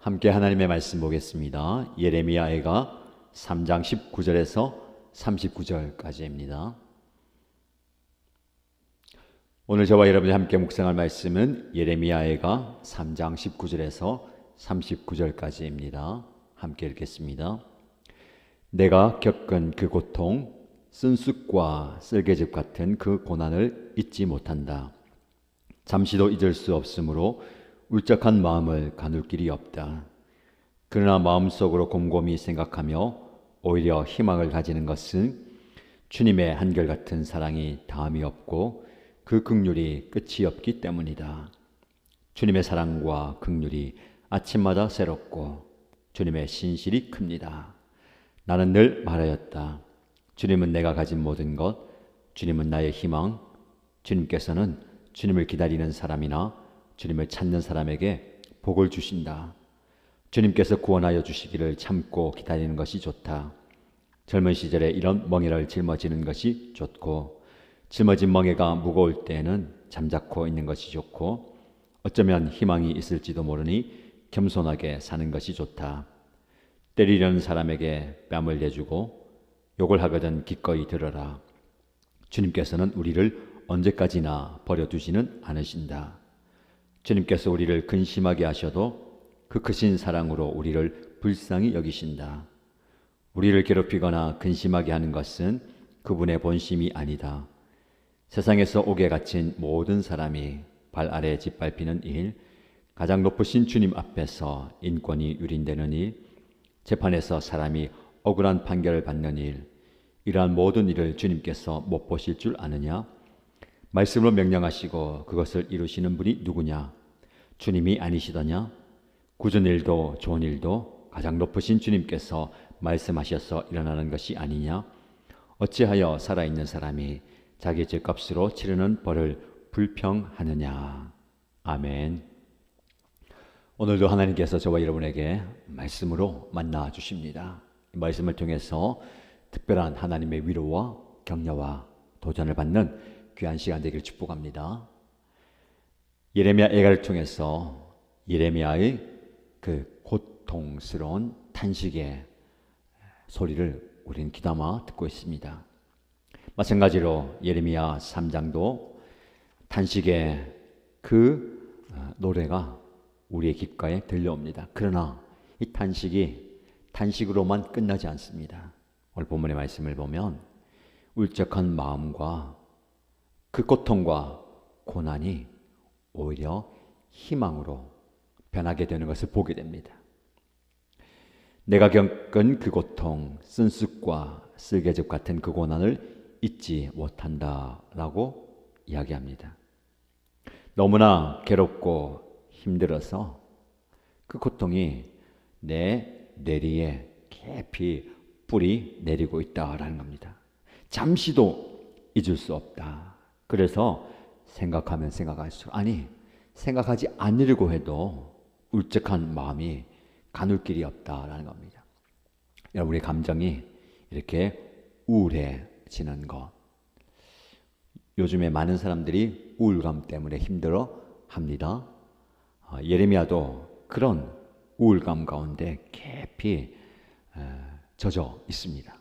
함께 하나님의 말씀 보겠습니다. 예레미야애가 3장 19절에서 39절까지입니다. 오늘 저와 여러분이 함께 묵상할 말씀은 예레미야애가 3장 19절에서 39절까지입니다. 함께 읽겠습니다. 내가 겪은 그 고통, 쓴쑥과 쓸개즙 같은 그 고난을 잊지 못한다. 잠시도 잊을 수 없으므로 울적한 마음을 가눌 길이 없다. 그러나 마음속으로 곰곰이 생각하며 오히려 희망을 가지는 것은 주님의 한결같은 사랑이 다함이 없고 그 긍휼이 끝이 없기 때문이다. 주님의 사랑과 긍휼이 아침마다 새롭고 주님의 신실이 큽니다. 나는 늘 말하였다. 주님은 내가 가진 모든 것, 주님은 나의 희망, 주님께서는 주님을 기다리는 사람이나 주님을 찾는 사람에게 복을 주신다. 주님께서 구원하여 주시기를 참고 기다리는 것이 좋다. 젊은 시절에 이런 멍에를 짊어지는 것이 좋고, 짊어진 멍에가 무거울 때에는 잠자코 있는 것이 좋고, 어쩌면 희망이 있을지도 모르니 겸손하게 사는 것이 좋다. 때리려는 사람에게 뺨을 내주고 욕을 하거든 기꺼이 들어라. 주님께서는 우리를 언제까지나 버려두지는 않으신다. 주님께서 우리를 근심하게 하셔도 그 크신 사랑으로 우리를 불쌍히 여기신다. 우리를 괴롭히거나 근심하게 하는 것은 그분의 본심이 아니다. 세상에서 옥에 갇힌 모든 사람이 발 아래 짓밟히는 일, 가장 높으신 주님 앞에서 인권이 유린되는 일, 재판에서 사람이 억울한 판결을 받는 일, 이러한 모든 일을 주님께서 못 보실 줄 아느냐? 말씀으로 명령하시고 그것을 이루시는 분이 누구냐? 주님이 아니시더냐? 굳은 일도 좋은 일도 가장 높으신 주님께서 말씀하셔서 일어나는 것이 아니냐? 어찌하여 살아있는 사람이 자기 죄값으로 치르는 벌을 불평하느냐? 아멘. 오늘도 하나님께서 저와 여러분에게 말씀으로 만나 주십니다. 이 말씀을 통해서 특별한 하나님의 위로와 격려와 도전을 받는 귀한 시간 되기를 축복합니다. 예레미야 애가를 통해서 예레미야의 그 고통스러운 탄식의 소리를 우리는 귀담아 듣고 있습니다. 마찬가지로 예레미야 3장도 탄식의 그 노래가 우리의 귓가에 들려옵니다. 그러나 이 탄식이 탄식으로만 끝나지 않습니다. 오늘 본문의 말씀을 보면 울적한 마음과 그 고통과 고난이 오히려 희망으로 변하게 되는 것을 보게 됩니다. 내가 겪은 그 고통, 쓴쑥과 쓸개즙 같은 그 고난을 잊지 못한다라고 이야기합니다. 너무나 괴롭고 힘들어서 그 고통이 내 뇌리에 깊이 뿌리 내리고 있다라는 겁니다. 잠시도 잊을 수 없다. 그래서 생각하면 생각할수록, 아니 생각하지 않으려고 해도 울적한 마음이 가눌 길이 없다라는 겁니다. 우리 감정이 이렇게 우울해지는 것, 요즘에 많은 사람들이 우울감 때문에 힘들어 합니다. 예레미야도 그런 우울감 가운데 깊이 젖어 있습니다.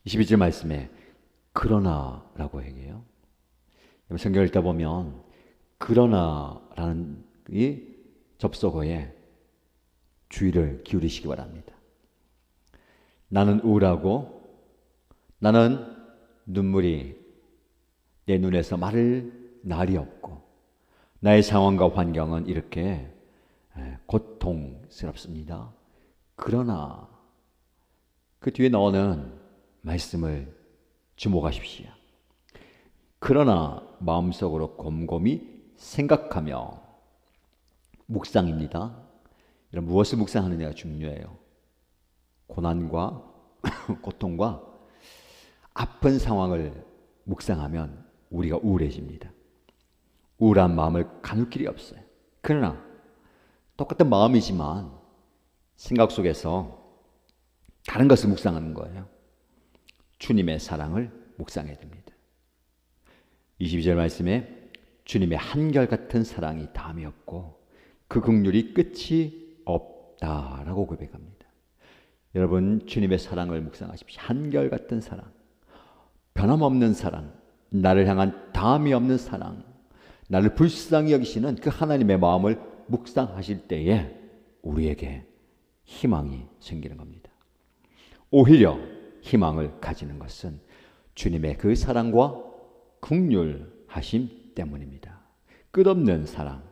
22절 말씀에 그러나라고 얘기해요. 성경을 읽다 보면 그러나라는 이 접속어에 주의를 기울이시기 바랍니다. 나는 우울하고 나는 눈물이 내 눈에서 마를 날이 없고 나의 상황과 환경은 이렇게 고통스럽습니다. 그러나 그 뒤에 나오는 말씀을 주목하십시오. 그러나 마음속으로 곰곰이 생각하며, 묵상입니다. 이런 무엇을 묵상하느냐가 중요해요. 고난과 고통과 아픈 상황을 묵상하면 우리가 우울해집니다. 우울한 마음을 가눌 길이 없어요. 그러나 똑같은 마음이지만 생각 속에서 다른 것을 묵상하는 거예요. 주님의 사랑을 묵상해야 됩니다. 22절 말씀에 주님의 한결같은 사랑이 다함이 없고 그 긍휼이 끝이 없다라고 고백합니다. 여러분, 주님의 사랑을 묵상하십시오. 한결같은 사랑, 변함없는 사랑, 나를 향한 담이 없는 사랑, 나를 불쌍히 여기시는 그 하나님의 마음을 묵상하실 때에 우리에게 희망이 생기는 겁니다. 오히려 희망을 가지는 것은 주님의 그 사랑과 긍휼하심 때문입니다. 끝없는 사랑.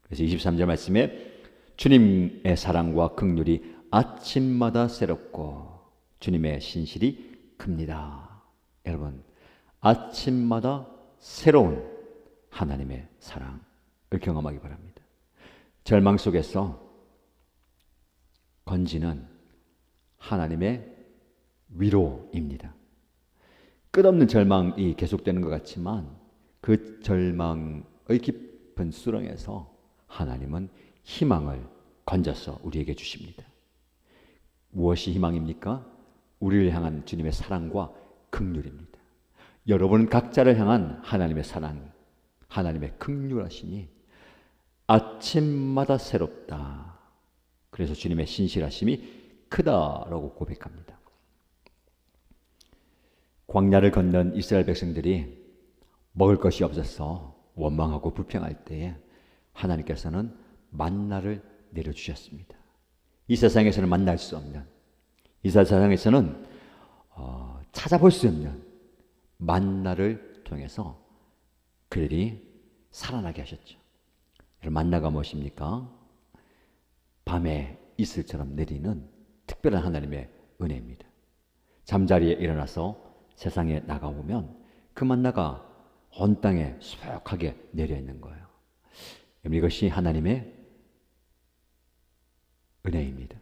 그래서 23절 말씀에 주님의 사랑과 긍휼이 아침마다 새롭고 주님의 신실이 큽니다. 여러분, 아침마다 새로운 하나님의 사랑을 경험하기 바랍니다. 절망 속에서 건지는 하나님의 위로입니다. 끝없는 절망이 계속되는 것 같지만 그 절망의 깊은 수렁에서 하나님은 희망을 건져서 우리에게 주십니다. 무엇이 희망입니까? 우리를 향한 주님의 사랑과 긍휼입니다. 여러분 각자를 향한 하나님의 사랑, 하나님의 긍휼하심이 아침마다 새롭다. 그래서 주님의 신실하심이 크다라고 고백합니다. 광야를 건넌 이스라엘 백성들이 먹을 것이 없어서 원망하고 불평할 때에 하나님께서는 만나를 내려주셨습니다. 이 세상에서는 만날 수 없는, 이 세상에서는 찾아볼 수 없는 만나를 통해서 그들이 살아나게 하셨죠. 만나가 무엇입니까? 밤에 이슬처럼 내리는 특별한 하나님의 은혜입니다. 잠자리에 일어나서 세상에 나가보면 그 만나가 온 땅에 수북하게 내려있는 거예요. 이것이 하나님의 은혜입니다.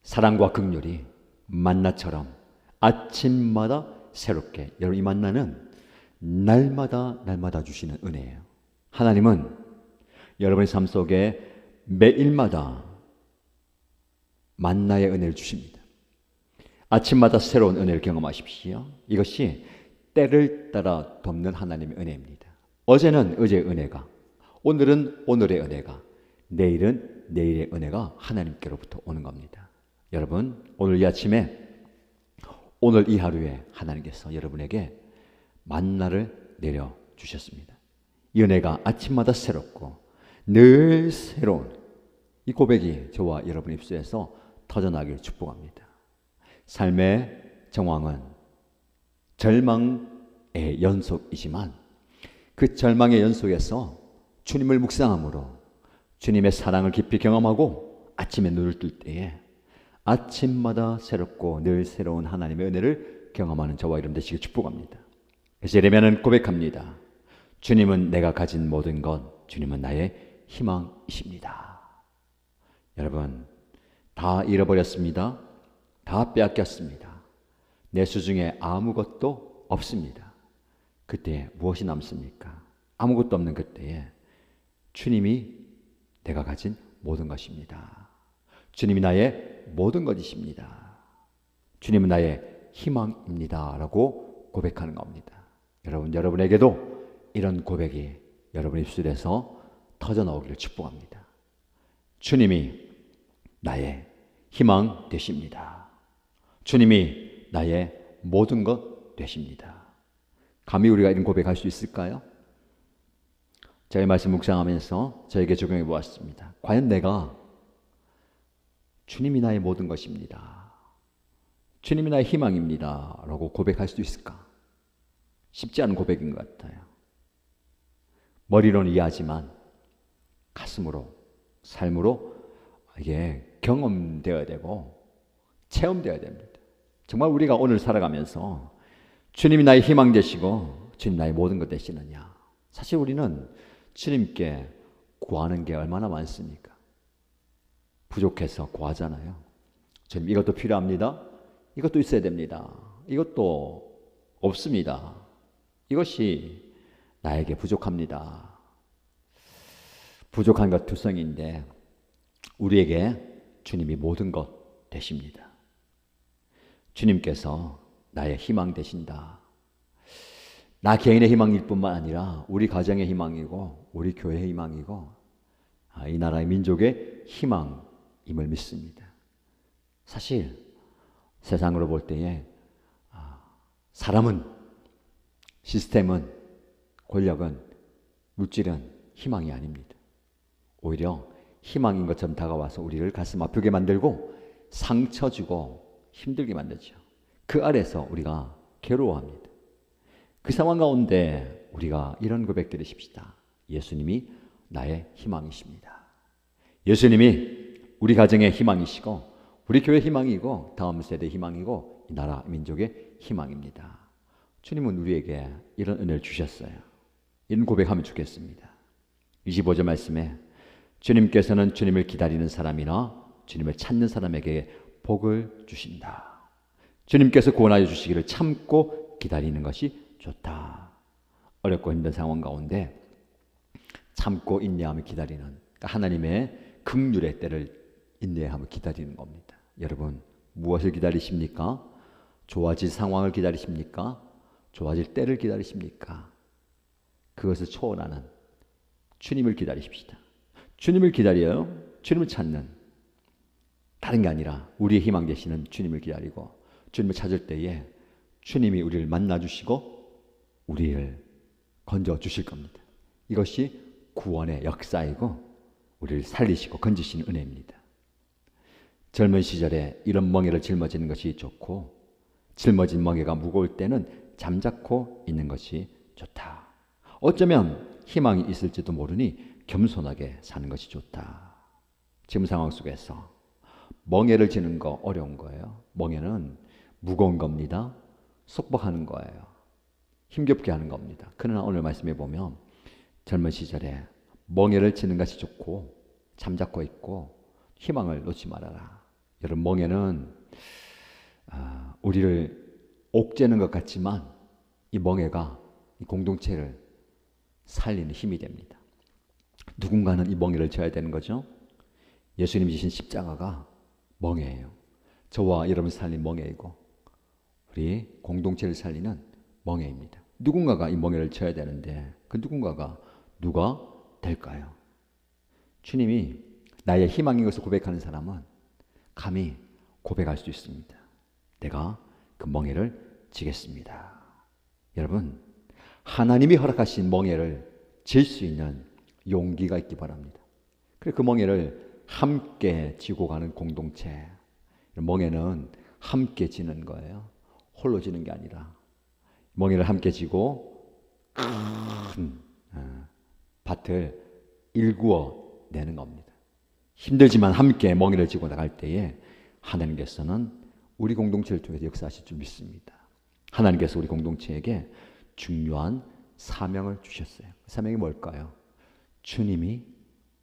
사랑과 긍휼이 만나처럼 아침마다 새롭게, 여러분 이 만나는 날마다 주시는 은혜예요. 하나님은 여러분의 삶 속에 매일마다 만나의 은혜를 주십니다. 아침마다 새로운 은혜를 경험하십시오. 이것이 때를 따라 돕는 하나님의 은혜입니다. 어제는 어제의 은혜가, 오늘은 오늘의 은혜가, 내일은 내일의 은혜가 하나님께로부터 오는 겁니다. 여러분, 오늘 이 아침에, 오늘 이 하루에 하나님께서 여러분에게 만나를 내려주셨습니다. 이 은혜가 아침마다 새롭고 늘 새로운 이 고백이 저와 여러분 입술에서 터져나길 축복합니다. 삶의 정황은 절망의 연속이지만 그 절망의 연속에서 주님을 묵상함으로 주님의 사랑을 깊이 경험하고 아침에 눈을 뜰 때에 아침마다 새롭고 늘 새로운 하나님의 은혜를 경험하는 저와 여러분 되시길 축복합니다. 그래서 예레미야는 고백합니다. 주님은 내가 가진 모든 것, 주님은 나의 희망이십니다. 여러분, 다 잃어버렸습니다. 다 빼앗겼습니다. 내 수중에 아무것도 없습니다. 그때 무엇이 남습니까? 아무것도 없는 그때에 주님이 내가 가진 모든 것입니다. 주님이 나의 모든 것이십니다. 주님은 나의 희망입니다. 라고 고백하는 겁니다. 여러분, 여러분에게도 이런 고백이 여러분 입술에서 터져나오기를 축복합니다. 주님이 나의 희망 되십니다. 주님이 나의 모든 것 되십니다. 감히 우리가 이런 고백할 수 있을까요? 저희 말씀 묵상하면서 저에게 적용해 보았습니다. 과연 내가 주님이 나의 모든 것입니다. 주님이 나의 희망입니다. 라고 고백할 수 있을까? 쉽지 않은 고백인 것 같아요. 머리로는 이해하지만 가슴으로, 삶으로 이게 경험되어야 되고 체험되어야 됩니다. 정말 우리가 오늘 살아가면서 주님이 나의 희망 되시고 주님 나의 모든 것 되시느냐. 사실 우리는 주님께 구하는 게 얼마나 많습니까? 부족해서 구하잖아요. 주님 이것도 필요합니다. 이것도 있어야 됩니다. 이것도 없습니다. 이것이 나에게 부족합니다. 부족한 것 투성인데 우리에게 주님이 모든 것 되십니다. 주님께서 나의 희망 되신다. 나 개인의 희망일 뿐만 아니라 우리 가정의 희망이고 우리 교회의 희망이고 이 나라의 민족의 희망 임을 믿습니다. 사실 세상으로 볼 때에 사람은, 시스템은, 권력은, 물질은 희망이 아닙니다. 오히려 희망인 것처럼 다가와서 우리를 가슴 아프게 만들고 상처 주고 힘들게 만들죠. 그 아래서 우리가 괴로워합니다. 그 상황 가운데 우리가 이런 고백 드리십시다. 예수님이 나의 희망이십니다. 예수님이 우리 가정의 희망이시고 우리 교회 희망이고 다음 세대 희망이고 이 나라 민족의 희망입니다. 주님은 우리에게 이런 은혜를 주셨어요. 이런 고백하면 좋겠습니다. 25절 말씀에 주님께서는 주님을 기다리는 사람이나 주님을 찾는 사람에게 복을 주신다. 주님께서 구원하여 주시기를 참고 기다리는 것이 좋다. 어렵고 힘든 상황 가운데 참고 인내하며 기다리는, 그러니까 하나님의 긍휼의 때를 인내하며 기다리는 겁니다. 여러분, 무엇을 기다리십니까? 좋아질 상황을 기다리십니까? 좋아질 때를 기다리십니까? 그것을 초월하는 주님을 기다리십시다. 주님을 기다려요. 주님을 찾는, 다른 게 아니라 우리의 희망 되시는 주님을 기다리고 주님을 찾을 때에 주님이 우리를 만나주시고 우리를 건져주실 겁니다. 이것이 구원의 역사이고 우리를 살리시고 건지시는 은혜입니다. 젊은 시절에 이런 멍에를 짊어지는 것이 좋고 짊어진 멍에가 무거울 때는 잠자코 있는 것이 좋다. 어쩌면 희망이 있을지도 모르니 겸손하게 사는 것이 좋다. 지금 상황 속에서 멍에를 지는 거 어려운 거예요. 멍에는 무거운 겁니다. 속박하는 거예요. 힘겹게 하는 겁니다. 그러나 오늘 말씀해 보면 젊은 시절에 멍에를 지는 것이 좋고 잠자코 있고 희망을 놓지 말아라. 여러분, 멍에는 우리를 옥죄는 것 같지만 이 멍에가 이 공동체를 살리는 힘이 됩니다. 누군가는 이 멍에를 져야 되는 거죠. 예수님이 지신 십자가가 멍에예요. 저와 여러분 살린 멍에이고 우리 공동체를 살리는 멍에입니다. 누군가가 이 멍에를 져야 되는데 그 누군가가 누가 될까요? 주님이 나의 희망인 것을 고백하는 사람은 감히 고백할 수 있습니다. 내가 그 멍에를 지겠습니다. 여러분, 하나님이 허락하신 멍에를 질 수 있는 용기가 있기 바랍니다. 그래서 그 멍에를 함께 지고 가는 공동체, 멍에는 함께 지는 거예요. 홀로 지는 게 아니라 멍에를 함께 지고 큰 밭을 일구어 내는 겁니다. 힘들지만 함께 멍에를 지고 나갈 때에 하나님께서는 우리 공동체를 통해서 역사하실 줄 믿습니다. 하나님께서 우리 공동체에게 중요한 사명을 주셨어요. 사명이 뭘까요? 주님이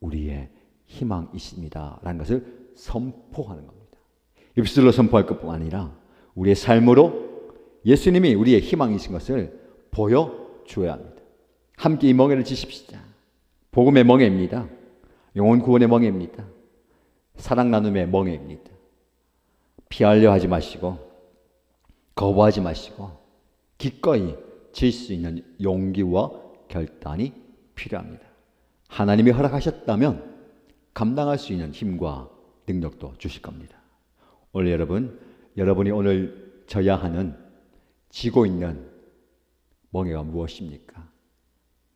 우리의 희망이십니다 라는 것을 선포하는 겁니다. 입술로 선포할 것뿐 아니라 우리의 삶으로 예수님이 우리의 희망이신 것을 보여줘야 합니다. 함께 이 멍에를 지십시다. 복음의 멍에입니다. 영혼 구원의 멍에입니다. 사랑 나눔의 멍에입니다. 피하려 하지 마시고 거부하지 마시고 기꺼이 질 수 있는 용기와 결단이 필요합니다. 하나님이 허락하셨다면 감당할 수 있는 힘과 능력도 주실 겁니다. 오늘 여러분이 오늘 져야 하는 지고 있는 멍에가 무엇입니까?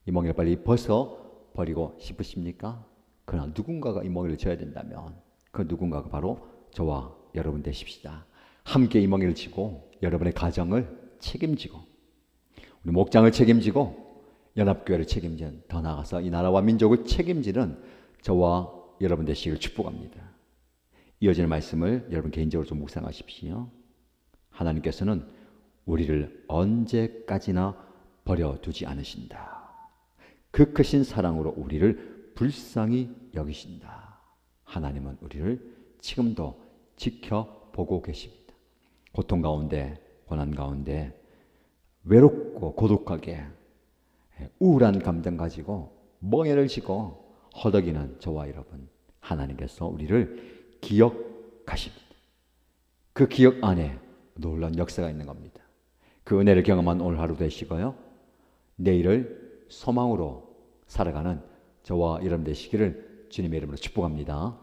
이 멍에를 빨리 벗어버리고 싶으십니까? 그러나 누군가가 이 멍에를 져야 된다면 그 누군가가 바로 저와 여러분 되십시다. 함께 이 멍에를 지고 여러분의 가정을 책임지고 우리 목장을 책임지고 연합교회를 책임지는, 더 나아가서 이 나라와 민족을 책임지는 저와 여러분 되시기를 축복합니다. 이어지는 말씀을 여러분 개인적으로 좀 묵상하십시오. 하나님께서는 우리를 언제까지나 버려두지 않으신다. 그 크신 사랑으로 우리를 불쌍히 여기신다. 하나님은 우리를 지금도 지켜보고 계십니다. 고통 가운데, 고난 가운데 외롭고 고독하게 우울한 감정 가지고 멍에를 지고 허덕이는 저와 여러분, 하나님께서 우리를 기억하십니다. 그 기억 안에 놀라운 역사가 있는 겁니다. 그 은혜를 경험한 오늘 하루 되시고요, 내일을 소망으로 살아가는 저와 여러분 되시기를 주님의 이름으로 축복합니다.